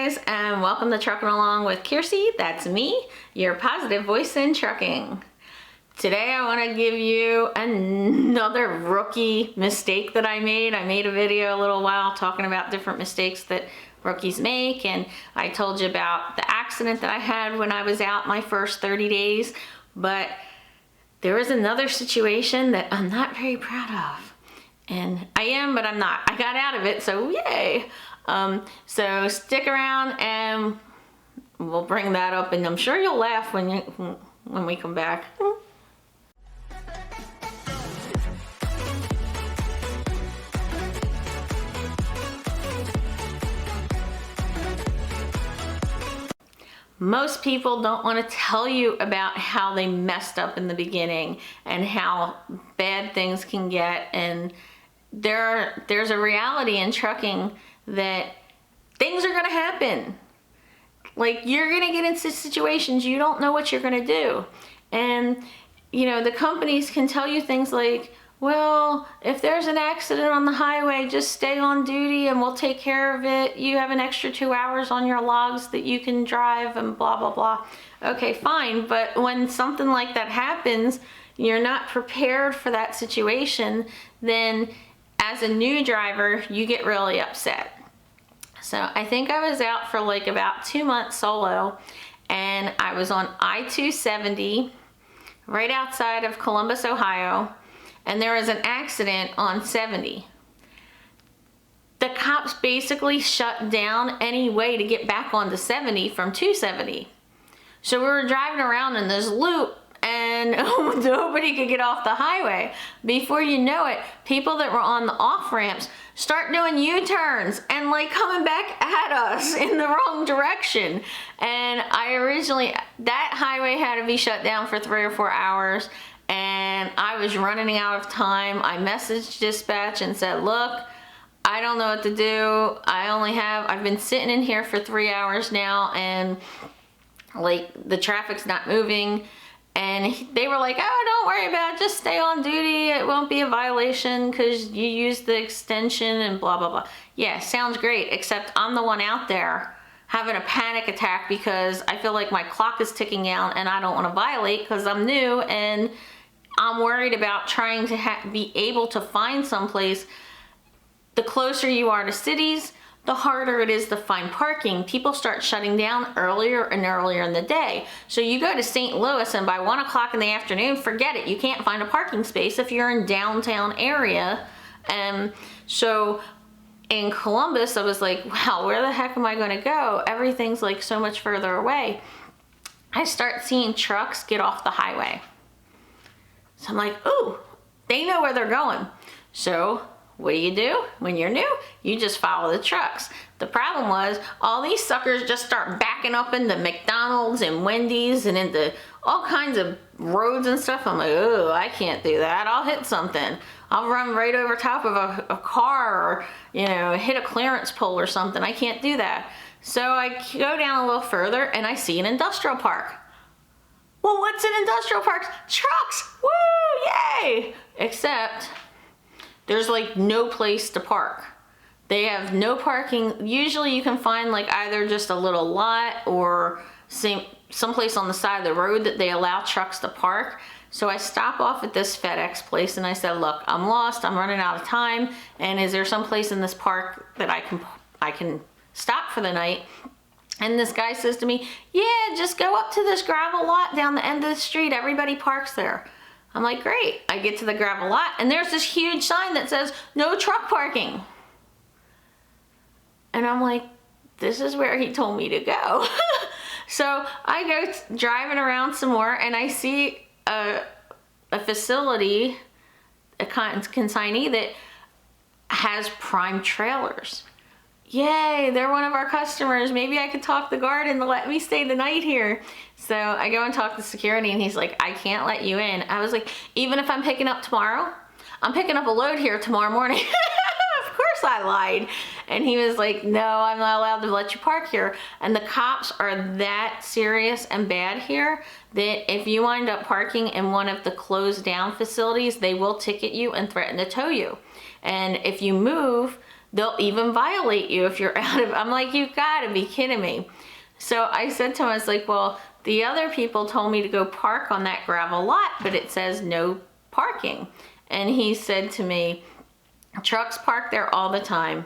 guys, and welcome to Trucking Along with Kiersey. That's me, your positive voice in trucking. Today I want to give you another rookie mistake that I made. I made a video a little while talking about different mistakes that rookies make, and I told you about the accident that I had when I was out my first 30 days, but there was another situation that I'm not very proud of. And I am, but I'm not. I got out of it, so yay! So stick around and we'll bring that up, and I'm sure you'll laugh when we come back. Most people don't want to tell you about how they messed up in the beginning and how bad things can get, and there's a reality in trucking that things are going to happen. Like, you're going to get into situations you don't know what you're going to do. And, you know, the companies can tell you things like, well, if there's an accident on the highway, just stay on duty and we'll take care of it. You have an extra 2 hours on your logs that you can drive and blah, blah, blah. Okay, fine. But when something like that happens, you're not prepared for that situation, then as a new driver, you get really upset. So I think I was out for like about 2 months solo, and I was on I-270 right outside of Columbus, Ohio, and there was an accident on 70. The cops basically shut down any way to get back onto 70 from 270. So we were driving around in this loop and nobody could get off the highway. Before you know it, people that were on the off ramps start doing U-turns and like coming back at us in the wrong direction. And that highway had to be shut down for 3 or 4 hours, and I was running out of time. I messaged dispatch and said, look, I don't know what to do. I've been sitting in here for 3 hours now, and like the traffic's not moving. And they were like, oh, don't worry about it, just stay on duty, it won't be a violation because you used the extension and blah, blah, blah. Yeah, sounds great, except I'm the one out there having a panic attack because I feel like my clock is ticking out and I don't want to violate because I'm new, and I'm worried about trying to be able to find someplace. The closer you are to cities, the harder it is to find parking. People start shutting down earlier and earlier in the day. So you go to St. Louis and by 1 o'clock in the afternoon, forget it. You can't find a parking space if you're in downtown area. And so in Columbus, I was like, wow, where the heck am I gonna go? Everything's like so much further away. I start seeing trucks get off the highway. So I'm like, ooh, they know where they're going. So what do? When you're new, you just follow the trucks. The problem was all these suckers just start backing up into McDonald's and Wendy's and into all kinds of roads and stuff. I'm like, oh, I can't do that. I'll hit something. I'll run right over top of a car, or, you know, hit a clearance pole or something. I can't do that. So I go down a little further and I see an industrial park. Well, what's in industrial parks? Trucks! Woo! Yay! Except there's like no place to park. They have no parking. Usually you can find like either just a little lot or someplace on the side of the road that they allow trucks to park. So I stop off at this FedEx place and I said, look, I'm lost, I'm running out of time, and is there some place in this park that I can stop for the night? And this guy says to me, yeah, just go up to this gravel lot down the end of the street. Everybody parks there. I'm like, great. I get to the gravel lot and there's this huge sign that says no truck parking. And I'm like, this is where he told me to go. So I go driving around some more and I see a facility, a consignee that has prime trailers. Yay, they're one of our customers. Maybe I could talk the guard and let me stay the night here. So I go and talk to security and he's like, I can't let you in. I was like, even if I'm picking up tomorrow? I'm picking up a load here tomorrow morning. Of course I lied. And he was like, no, I'm not allowed to let you park here. And the cops are that serious and bad here that if you wind up parking in one of the closed down facilities, they will ticket you and threaten to tow you. And if you move, they'll even violate you if you're out of, I'm like, you gotta be kidding me. So I said to him, I was like, well, the other people told me to go park on that gravel lot, but it says no parking. And he said to me, trucks park there all the time.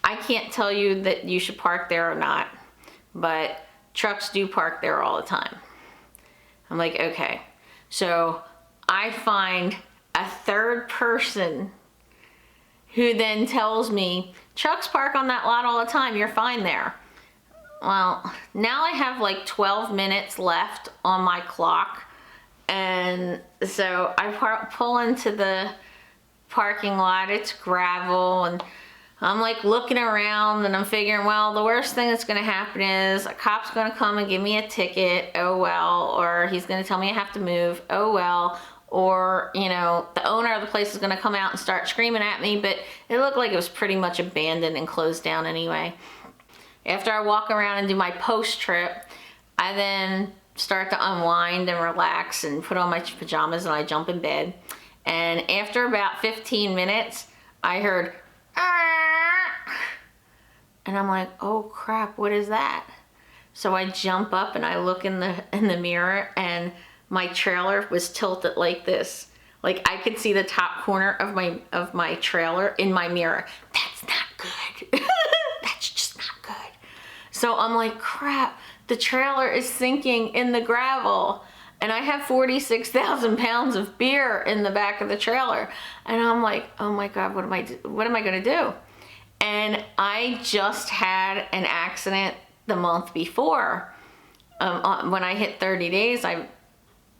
I can't tell you that you should park there or not, but trucks do park there all the time. I'm like, okay. So I find a third person who then tells me, trucks park on that lot all the time, you're fine there. Well, now I have like 12 minutes left on my clock. And so I pull into the parking lot, it's gravel, and I'm like looking around and I'm figuring, well, the worst thing that's gonna happen is a cop's gonna come and give me a ticket, oh well, or he's gonna tell me I have to move, oh well, or, you know, the owner of the place is gonna come out and start screaming at me, but it looked like it was pretty much abandoned and closed down anyway. After I walk around and do my post trip, I then start to unwind and relax and put on my pajamas and I jump in bed. And after about 15 minutes, I heard, "Arr!" And I'm like, oh crap, what is that? So I jump up and I look in the mirror, and my trailer was tilted like this. Like I could see the top corner of my trailer in my mirror. That's not good. That's just not good. So I'm like, crap, the trailer is sinking in the gravel. And I have 46,000 pounds of beer in the back of the trailer. And I'm like, oh my God, what am I gonna do? And I just had an accident the month before. When I hit 30 days, I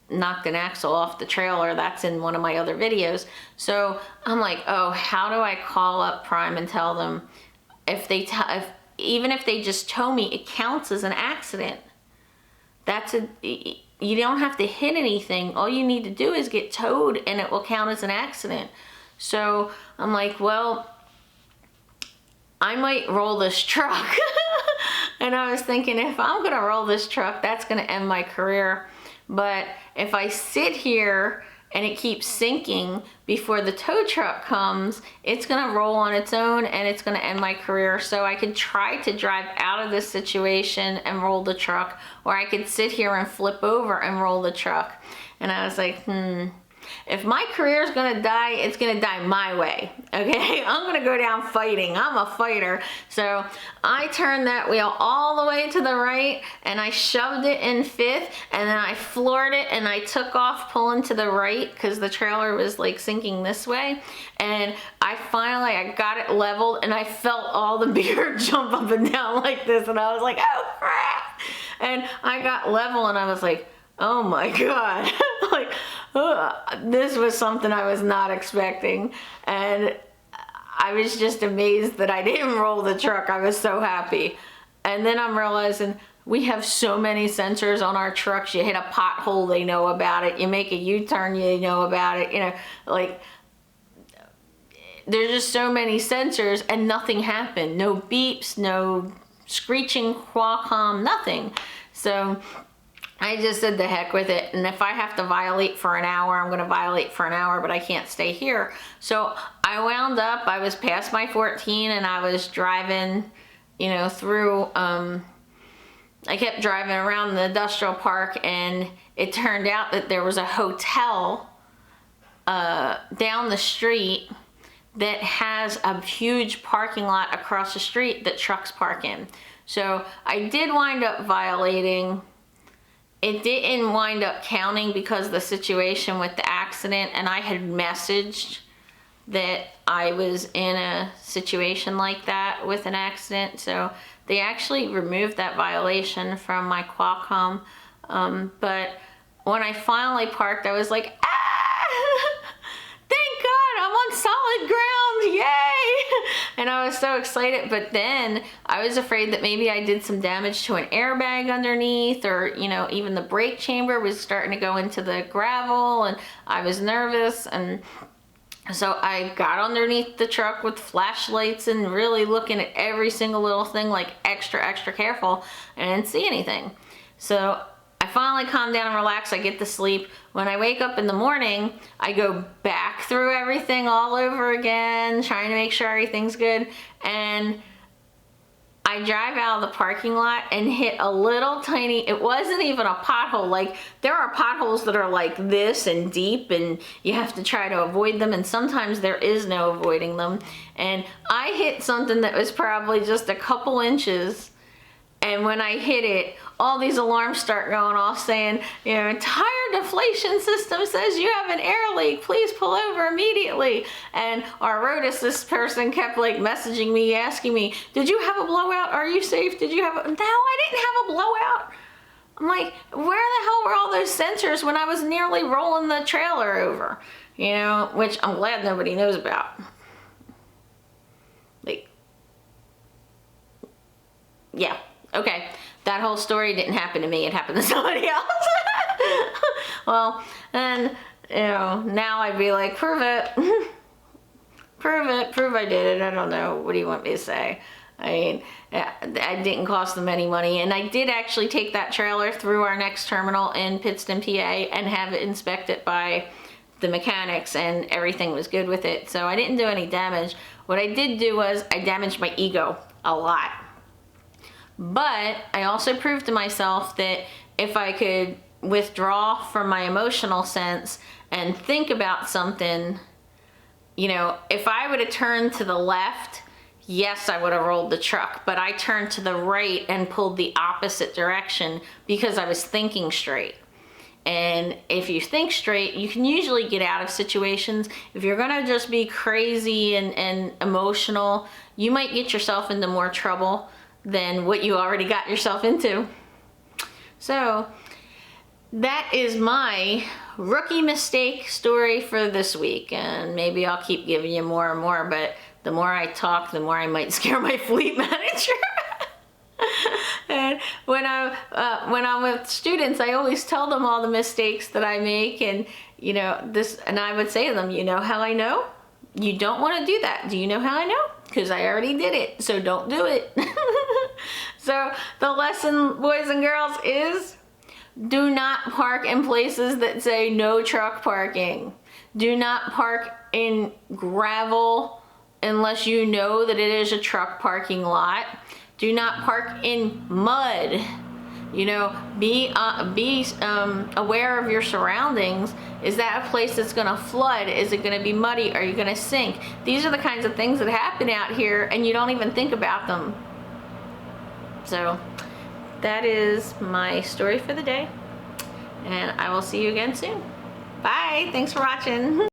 knocked an axle off the trailer. That's in one of my other videos. So I'm like, oh, how do I call up Prime and tell them even if they just tow me, it counts as an accident. You don't have to hit anything. All you need to do is get towed and it will count as an accident. So I'm like, well, I might roll this truck. And I was thinking, if I'm gonna roll this truck, that's gonna end my career. But if I sit here and it keeps sinking before the tow truck comes, it's gonna roll on its own and it's gonna end my career. So I could try to drive out of this situation and roll the truck, or I could sit here and flip over and roll the truck. And I was like, if my career is gonna die, it's gonna die my way, okay? I'm gonna go down fighting. I'm a fighter. So I turned that wheel all the way to the right and I shoved it in fifth, and then I floored it and I took off pulling to the right because the trailer was like sinking this way. And I got it leveled and I felt all the beer jump up and down like this, and I was like, oh crap. And I got level and I was like, oh my God. Like, this was something I was not expecting. And I was just amazed that I didn't roll the truck. I was so happy. And then I'm realizing we have so many sensors on our trucks. You hit a pothole, they know about it. You make a U-turn, they know about it. You know, like, there's just so many sensors and nothing happened. No beeps, no screeching, Qualcomm, nothing. So I just said the heck with it, and if I have to violate for an hour, I'm gonna violate for an hour, but I can't stay here. So I wound up, I was past my 14 and I was driving, you know, through, I kept driving around the industrial park, and it turned out that there was a hotel down the street that has a huge parking lot across the street that trucks park in. So I did wind up violating. It didn't wind up counting because of the situation with the accident, and I had messaged that I was in a situation like that with an accident. So they actually removed that violation from my Qualcomm. But when I finally parked, I was like, thank God, I'm on solid ground, yay! And I was so excited, but then I was afraid that maybe I did some damage to an airbag underneath, or, you know, even the brake chamber was starting to go into the gravel, and I was nervous. And so I got underneath the truck with flashlights and really looking at every single little thing, like extra careful, and I didn't see anything. So I finally calm down and relax, I get to sleep. When I wake up in the morning, I go back through everything all over again, trying to make sure everything's good, and I drive out of the parking lot and hit a little tiny, it wasn't even a pothole. Like, there are potholes that are like this and deep, and you have to try to avoid them, and sometimes there is no avoiding them. And I hit something that was probably just a couple inches, and when I hit it, all these alarms start going off saying, you know, tire deflation system says you have an air leak, please pull over immediately. And our road assist person kept like messaging me, asking me, did you have a blowout? Are you safe? Did you have a... No, I didn't have a blowout. I'm like, where the hell were all those sensors when I was nearly rolling the trailer over? You know, which I'm glad nobody knows about. Like, yeah, okay. That whole story didn't happen to me, it happened to somebody else. Well, and, you know, now I'd be like, prove it. Prove it, prove I did it, I don't know, what do you want me to say? I mean, it didn't cost them any money, and I did actually take that trailer through our next terminal in Pittston, PA, and have it inspected by the mechanics, and everything was good with it, so I didn't do any damage. What I did do was, I damaged my ego a lot. But I also proved to myself that if I could withdraw from my emotional sense and think about something, you know, if I would have turned to the left, yes, I would have rolled the truck, but I turned to the right and pulled the opposite direction because I was thinking straight. And if you think straight, you can usually get out of situations. If you're gonna just be crazy and emotional, you might get yourself into more trouble than what you already got yourself into. So that is my rookie mistake story for this week, and maybe I'll keep giving you more and more, but the more I talk, the more I might scare my fleet manager. And when I'm with students, I always tell them all the mistakes that I make, and you know this, and I would say to them, you know how I know? You don't want to do that. Do you know how I know? Because I already did it, so don't do it. So the lesson, boys and girls, is do not park in places that say no truck parking. Do not park in gravel unless you know that it is a truck parking lot. Do not park in mud. You know, be aware of your surroundings. Is that a place that's gonna flood? Is it gonna be muddy? Are you gonna sink? These are the kinds of things that happen out here and you don't even think about them. So that is my story for the day, and I will see you again soon. Bye, thanks for watching.